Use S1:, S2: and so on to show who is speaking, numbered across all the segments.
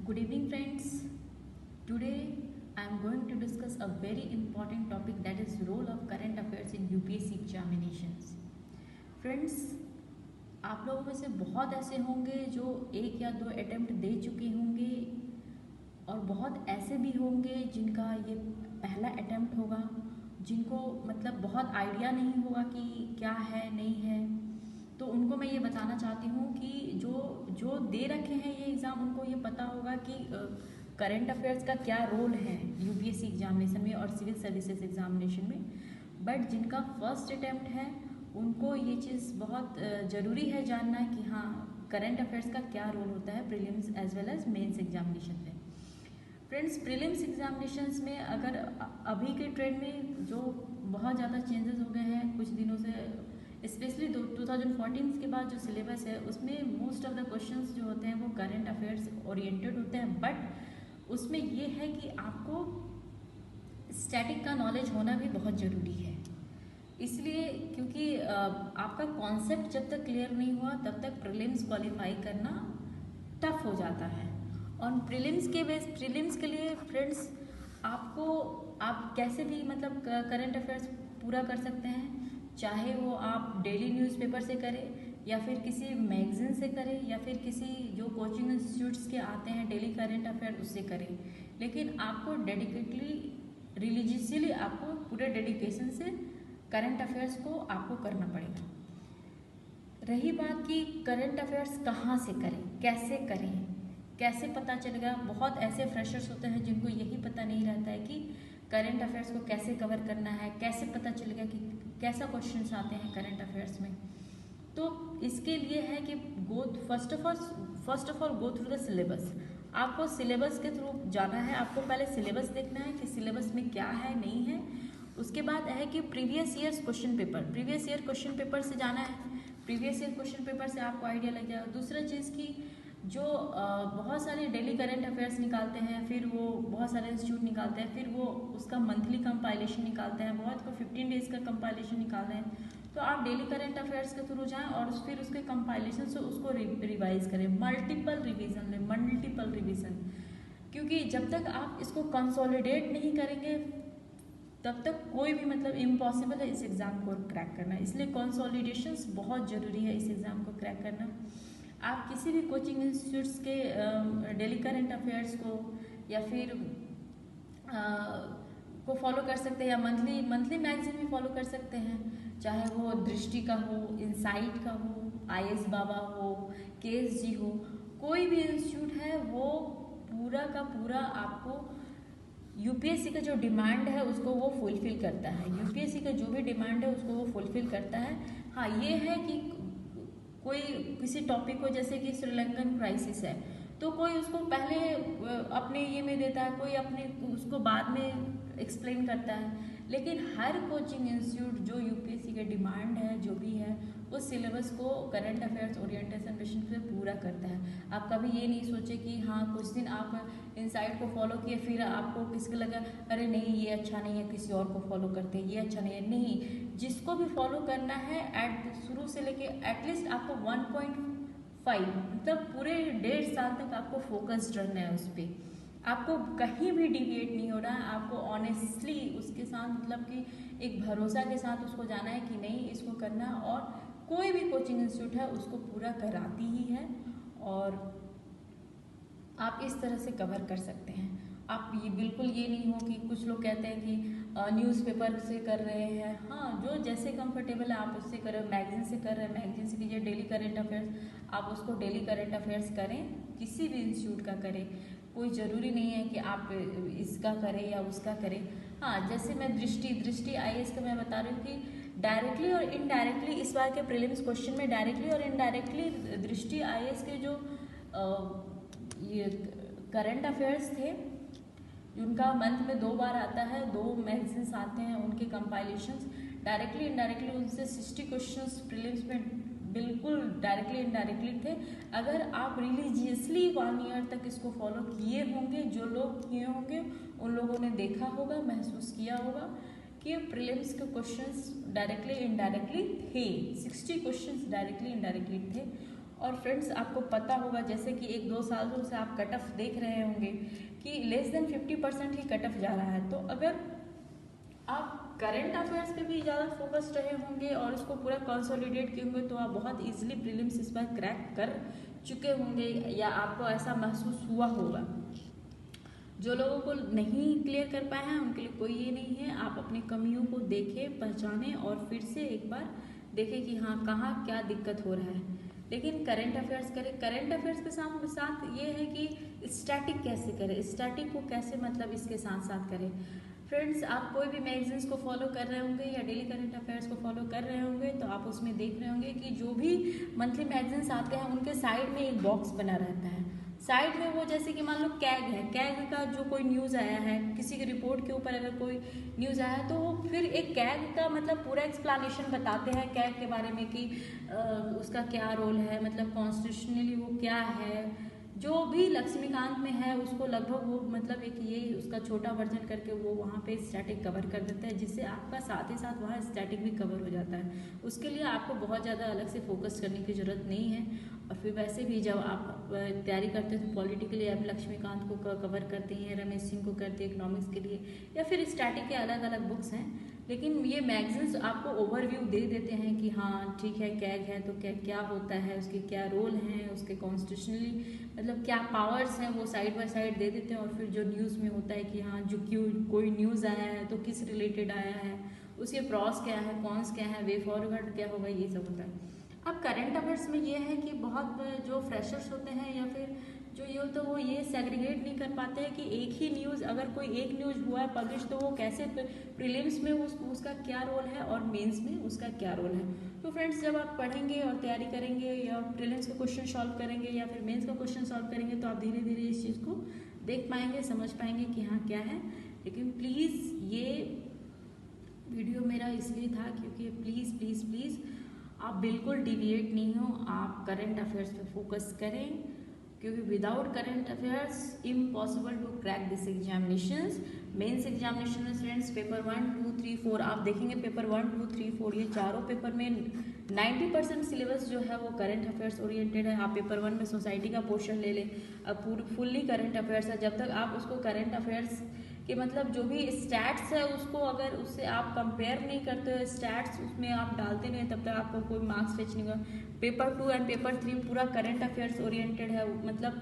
S1: Good evening, friends. Today I am going to discuss a very important topic, that is role of current affairs in UPSC examinations. Friends, आप लोगों में से बहुत ऐसे होंगे जो एक या दो अटेम्प्ट दे चुके होंगे और बहुत ऐसे भी होंगे जिनका ये पहला अटेम्प्ट होगा, जिनको मतलब बहुत आइडिया नहीं होगा कि क्या है नहीं है। तो उनको मैं ये बताना चाहती हूँ कि जो जो दे रखे हैं ये एग्ज़ाम, उनको ये पता होगा कि करंट अफेयर्स का क्या रोल है यूपीएससी एग्जामिनेशन में और सिविल सर्विसेज एग्जामिनेशन में। बट जिनका फर्स्ट अटैम्प्ट है उनको ये चीज़ बहुत ज़रूरी है जानना कि हाँ, करंट अफेयर्स का क्या रोल होता है prelims as well as mains examination में। फ्रेंड्स, प्रीलिम्स एग्जामिनेशंस में अगर अभी के ट्रेंड में जो बहुत ज़्यादा चेंजेस हो गए हैं कुछ दिनों से, स्पेशली 2014 के बाद जो सिलेबस है उसमें मोस्ट ऑफ द क्वेश्चंस जो होते हैं वो करंट अफेयर्स ओरिएंटेड होते हैं। बट उसमें ये है कि आपको स्टैटिक का नॉलेज होना भी बहुत ज़रूरी है। इसलिए क्योंकि आपका कॉन्सेप्ट जब तक क्लियर नहीं हुआ तब तक प्रीलिम्स क्वालिफाई करना टफ हो जाता है। और प्रीलिम्स के लिए फ्रेंड्स आप कैसे भी मतलब करंट अफेयर्स पूरा कर सकते हैं, चाहे वो आप डेली न्यूज़पेपर से करें या फिर किसी मैगजीन से करें या फिर किसी जो कोचिंग इंस्टीट्यूट्स के आते हैं डेली करंट अफेयर उससे करें। लेकिन आपको डेडिकेटली रिलीजियसली आपको पूरे डेडिकेशन से करंट अफेयर्स को आपको करना पड़ेगा। रही बात कि करंट अफेयर्स कहाँ से करें, कैसे करें, कैसे पता चलेगा। बहुत ऐसे फ्रेशर्स होते हैं जिनको यही पता नहीं रहता है कि करंट अफेयर्स को कैसे कवर करना है, कैसे पता चलेगा कि कैसा क्वेश्चंस आते हैं करंट अफेयर्स में। तो इसके लिए है कि first of all go through the syllabus. आपको सिलेबस के थ्रू जाना है। आपको पहले सिलेबस देखना है कि सिलेबस में क्या है नहीं है। उसके बाद है कि प्रीवियस ईयर क्वेश्चन पेपर से जाना है। प्रीवियस ईयर क्वेश्चन पेपर से आपको आइडिया लग जाएगा। दूसरा चीज़ की जो बहुत सारे डेली करंट अफेयर्स निकालते हैं, फिर वो बहुत सारे इंस्टीट्यूट निकालते हैं, फिर वो उसका मंथली कंपाइलेशन निकालते हैं, बहुत को 15 डेज का कंपाइलेशन निकाल रहे हैं। तो आप डेली करंट अफेयर्स के थ्रू जाएं और फिर उसके कंपाइलेशन से उसको रिवाइज करें, मल्टीपल रिवीजन। क्योंकि जब तक आप इसको कंसोलिडेट नहीं करेंगे तब तक कोई भी मतलब इम्पॉसिबल है इस एग्ज़ाम को क्रैक करना। इसलिए कंसोलिडेशंस बहुत ज़रूरी है इस एग्ज़ाम को क्रैक करना। आप किसी भी कोचिंग इंस्टीट्यूट्स के डेली करंट अफेयर्स को या फिर को फॉलो कर सकते हैं या मंथली मैगजीन भी फॉलो कर सकते हैं, चाहे वो दृष्टि का हो, इनसाइट का हो, IS बाबा हो, KSG हो। कोई भी इंस्टीट्यूट है वो पूरा का पूरा आपको यूपीएससी का जो डिमांड है उसको वो फुलफिल करता है। यूपीएससी का जो भी डिमांड है उसको वो फुलफिल करता है। हाँ, ये है कि कोई किसी टॉपिक को, जैसे कि श्रीलंकन क्राइसिस है, तो कोई उसको पहले अपने ये में देता है, कोई अपने उसको बाद में एक्सप्लेन करता है। लेकिन हर कोचिंग इंस्टीट्यूट जो यूपीएससी के डिमांड है जो भी है उस सिलेबस को करंट अफेयर्स ओरिएंटेशन मिशन से पूरा करता है। आप कभी ये नहीं सोचे कि हाँ कुछ दिन आप इनसाइट को फॉलो किए फिर आपको किसको लगा अरे नहीं ये अच्छा नहीं है, किसी और को फॉलो करते हैं, ये अच्छा नहीं है। नहीं, जिसको भी फॉलो करना है शुरू से लेके एटलीस्ट आपको 1.5 मतलब पूरे 1.5 साल तक आपको फोकस्ड रहना है उस पर। आपको कहीं भी डिविएट नहीं हो रहा है। आपको ऑनेस्टली उसके साथ मतलब कि एक भरोसा के साथ उसको जाना है कि नहीं इसको करना है। और कोई भी कोचिंग इंस्टीट्यूट है उसको पूरा कराती ही है और आप इस तरह से कवर कर सकते हैं। आप ये बिल्कुल ये नहीं हो कि कुछ लोग कहते हैं कि न्यूज़पेपर से कर रहे हैं। हाँ, जो जैसे कंफर्टेबल है आप उससे करें, मैगजीन से कर रहे हैं मैगजीन से कीजिए। डेली करंट अफेयर्स आप उसको डेली करंट अफेयर्स करें, किसी भी इंस्टीट्यूट का करें। कोई ज़रूरी नहीं है कि आप इसका करें या उसका करें। हाँ, जैसे मैं दृष्टि IAS का मैं बता रही हूँ कि डायरेक्टली और इनडायरेक्टली इस बार के प्रीलिम्स क्वेश्चन में डायरेक्टली और इनडायरेक्टली दृष्टि IAS के जो ये करंट अफेयर्स थे, उनका मंथ में 2 बार आता है, 2 मैगजीन्स आते हैं, उनके कंपाइलेशंस डायरेक्टली इनडायरेक्टली उनसे 60 क्वेश्चंस प्रीलिम्स में बिल्कुल डायरेक्टली इनडायरेक्टली थे। अगर आप रिलीजियसली 1 ईयर तक इसको फॉलो किए होंगे, जो लोग किए होंगे उन लोगों ने देखा होगा, महसूस किया होगा कि प्रीलिम्स के क्वेश्चंस डायरेक्टली इनडायरेक्टली थे। 60 क्वेश्चंस डायरेक्टली इनडायरेक्टली थे और फ्रेंड्स आपको पता होगा जैसे कि 1-2 सालों से आप कट ऑफ देख रहे होंगे कि लेस देन 50% ही कट ऑफ जा रहा है। तो अगर आप करंट अफेयर्स पे भी ज़्यादा फोकस्ड रहे होंगे और उसको पूरा कंसोलिडेट किए होंगे तो आप बहुत इजीली प्रीलिम्स इस बार क्रैक कर चुके होंगे या आपको ऐसा महसूस हुआ होगा। जो लोगों को नहीं क्लियर कर पाए हैं उनके लिए कोई ये नहीं है, आप अपनी कमियों को देखें, पहचानें और फिर से एक बार देखें कि हाँ कहाँ क्या दिक्कत हो रहा है। लेकिन करंट अफेयर्स करें, करंट अफेयर्स के साथ साथ ये है कि स्टैटिक कैसे करें, स्टैटिक को कैसे मतलब इसके साथ साथ करें। फ्रेंड्स आप कोई भी मैगजीन्स को फॉलो कर रहे होंगे या डेली करंट अफेयर्स को फॉलो कर रहे होंगे तो आप उसमें देख रहे होंगे कि जो भी मंथली मैगजीन्स आते हैं उनके साइड में एक बॉक्स बना रहता है। साइड में वो जैसे कि मान लो कैग है, कैग का जो कोई न्यूज़ आया है, किसी की रिपोर्ट के ऊपर अगर कोई न्यूज़ आया है तो वो फिर एक कैग का मतलब पूरा एक्सप्लेनेशन बताते हैं कैग के बारे में कि उसका क्या रोल है, मतलब कॉन्स्टिट्यूशनली वो क्या है। जो भी लक्ष्मीकांत में है उसको लगभग वो मतलब एक ये उसका छोटा वर्जन करके वो वहाँ पे स्टैटिक कवर कर देता है, जिससे आपका साथ ही साथ वहाँ स्टैटिक भी कवर हो जाता है। उसके लिए आपको बहुत ज़्यादा अलग से फोकस करने की ज़रूरत नहीं है। और फिर वैसे भी जब आप तैयारी करते हैं तो पॉलिटिकली आप लक्ष्मीकांत को कवर करते हैं, रमेश सिंह को करते हैं इकोनॉमिक्स के लिए, या फिर स्टैटिक के अलग अलग बुक्स हैं। लेकिन ये मैगजीन्स आपको ओवरव्यू दे देते हैं कि हाँ ठीक है कैग है तो क्या होता है, उसके क्या रोल हैं, उसके कॉन्स्टिट्यूशनली मतलब क्या पावर्स हैं, वो साइड बाय साइड दे देते हैं। और फिर जो न्यूज़ में होता है कि हाँ जो क्यों कोई न्यूज़ आया है तो किस रिलेटेड आया है, उसके प्रॉस क्या है, कॉन्स क्या है, वे फॉरवर्ड क्या होगा, ये सब होता है। अब करंट अफेयर्स में ये है कि बहुत जो फ्रेशर्स होते हैं या फिर जो ये होता है वो ये सेग्रीगेट नहीं कर पाते हैं कि एक ही न्यूज़, अगर कोई एक न्यूज़ हुआ है पब्लिश तो वो कैसे प्रीलिम्स में उसका क्या रोल है और मेंस में उसका क्या रोल है। तो फ्रेंड्स जब आप पढ़ेंगे और तैयारी करेंगे या प्रीलिम्स का क्वेश्चन सॉल्व करेंगे या फिर मेंस का क्वेश्चन सॉल्व करेंगे तो आप धीरे धीरे इस चीज़ को देख पाएंगे, समझ पाएंगे कि हाँ क्या है। लेकिन प्लीज़ ये वीडियो मेरा इसलिए था क्योंकि प्लीज़ प्लीज़ प्लीज़ आप बिल्कुल डिविएट नहीं हो, आप करंट अफेयर्स पे फोकस करें क्योंकि without current affairs impossible to crack this examinations. Mains examination में फ्रेंड्स पेपर 1, 2, 3, 4 आप देखेंगे, पेपर 1, 2, 3, 4 ये चारों पेपर में 90% सिलेबस जो है वो करंट अफेयर्स ओरिएंटेड है। आप पेपर 1 में सोसाइटी का पोर्शन ले लें, अब पूरी फुल्ली करंट अफेयर्स है। जब तक आप उसको करंट अफेयर्स कि मतलब जो भी स्टैट्स है उसको अगर उससे आप कंपेयर नहीं करते हो, स्टैट्स उसमें आप डालते नहीं, तब तक आपको कोई मार्क्स फेच नहीं होगा। पेपर 2 एंड पेपर 3 पूरा करंट अफेयर्स ओरिएंटेड है, मतलब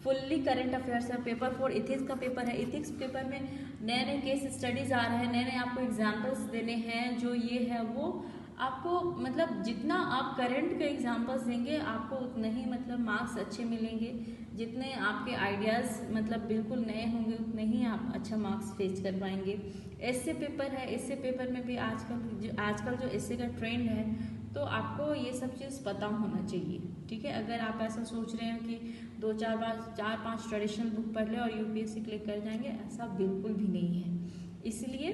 S1: फुल्ली करंट अफेयर्स है। पेपर 4 इथिक्स का पेपर है, इथिक्स पेपर में नए नए केस स्टडीज आ रहे हैं, नए नए आपको एग्जाम्पल्स देने हैं। जो ये है वो आपको मतलब जितना आप करंट के एग्जाम्पल्स देंगे आपको उतने ही मतलब मार्क्स अच्छे मिलेंगे, जितने आपके आइडियाज़ मतलब बिल्कुल नए होंगे उतने ही आप अच्छा मार्क्स फेच कर पाएंगे। एसए पेपर है, एसए पेपर में भी आजकल जो एसए का ट्रेंड है तो आपको ये सब चीज़ पता होना चाहिए, ठीक है। अगर आप ऐसा सोच रहे हैं कि 2-4-5 ट्रेडिशनल बुक पढ़ ले और यूपीएससी क्लिक कर जाएंगे, ऐसा बिल्कुल भी नहीं है। इसलिए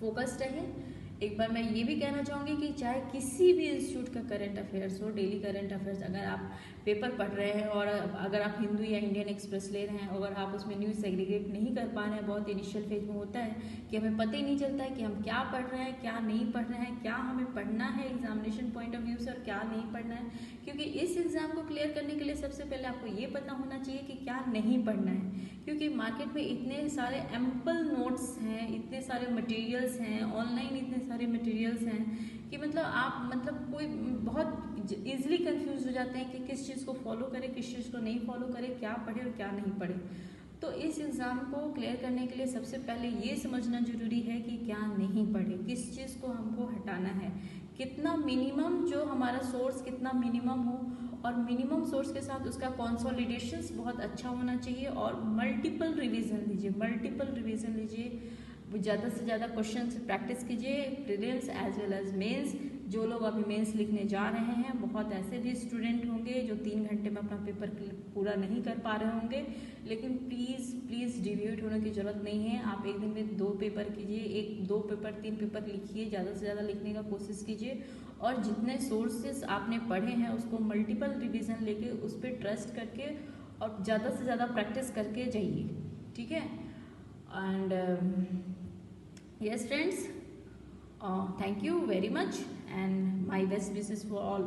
S1: फोकस्ड रहिए। एक बार मैं ये भी कहना चाहूँगी कि चाहे किसी भी इंस्टीट्यूट का करंट अफेयर्स हो, डेली करंट अफेयर्स, अगर आप पेपर पढ़ रहे हैं और अगर आप हिंदू या इंडियन एक्सप्रेस ले रहे हैं, अगर आप उसमें न्यूज़ सेग्रीगेट नहीं कर पा रहे हैं, बहुत इनिशियल फेज में होता है कि हमें पता ही नहीं चलता है कि हम क्या पढ़ रहे हैं क्या नहीं पढ़ रहे हैं, क्या हमें पढ़ना है एग्जामिनेशन पॉइंट ऑफ व्यू से और क्या नहीं पढ़ना है। क्योंकि इस एग्ज़ाम को क्लियर करने के लिए सबसे पहले आपको ये पता होना चाहिए कि क्या नहीं पढ़ना है। क्योंकि मार्केट में इतने सारे एम्पल नोट्स हैं, इतने सारे मटेरियल्स हैं, ऑनलाइन इतने सारे मटेरियल्स हैं कि मतलब आप मतलब कोई बहुत ईजिली कंफ्यूज हो जाते हैं कि किस चीज़ को फॉलो करें किस चीज़ को नहीं फॉलो करें, क्या पढ़े और क्या नहीं पढ़े। तो इस एग्ज़ाम को क्लियर करने के लिए सबसे पहले ये समझना जरूरी है कि क्या नहीं पढ़े, किस चीज़ को हमको हटाना है, कितना मिनिमम जो हमारा सोर्स कितना मिनिमम हो, और मिनिमम सोर्स के साथ उसका कंसोलिडेशंस बहुत अच्छा होना चाहिए। और मल्टीपल रिवीजन लीजिए, ज़्यादा से ज़्यादा क्वेश्चन प्रैक्टिस कीजिए, prelims as well as mains. जो लोग अभी मेंस लिखने जा रहे हैं, बहुत ऐसे भी स्टूडेंट होंगे जो 3 घंटे में अपना पेपर पूरा नहीं कर पा रहे होंगे, लेकिन प्लीज़ डिविएट होने की ज़रूरत नहीं है। आप एक दिन में 2 पेपर कीजिए, 2 पेपर 3 पेपर लिखिए, ज़्यादा से ज़्यादा लिखने का कोशिश कीजिए। और जितने सोर्सेज आपने पढ़े हैं उसको मल्टीपल रिविज़न लेके उस पर ट्रस्ट करके और ज़्यादा से ज़्यादा प्रैक्टिस करके जाइए, ठीक है। And yes friends, thank you very much and my best wishes for all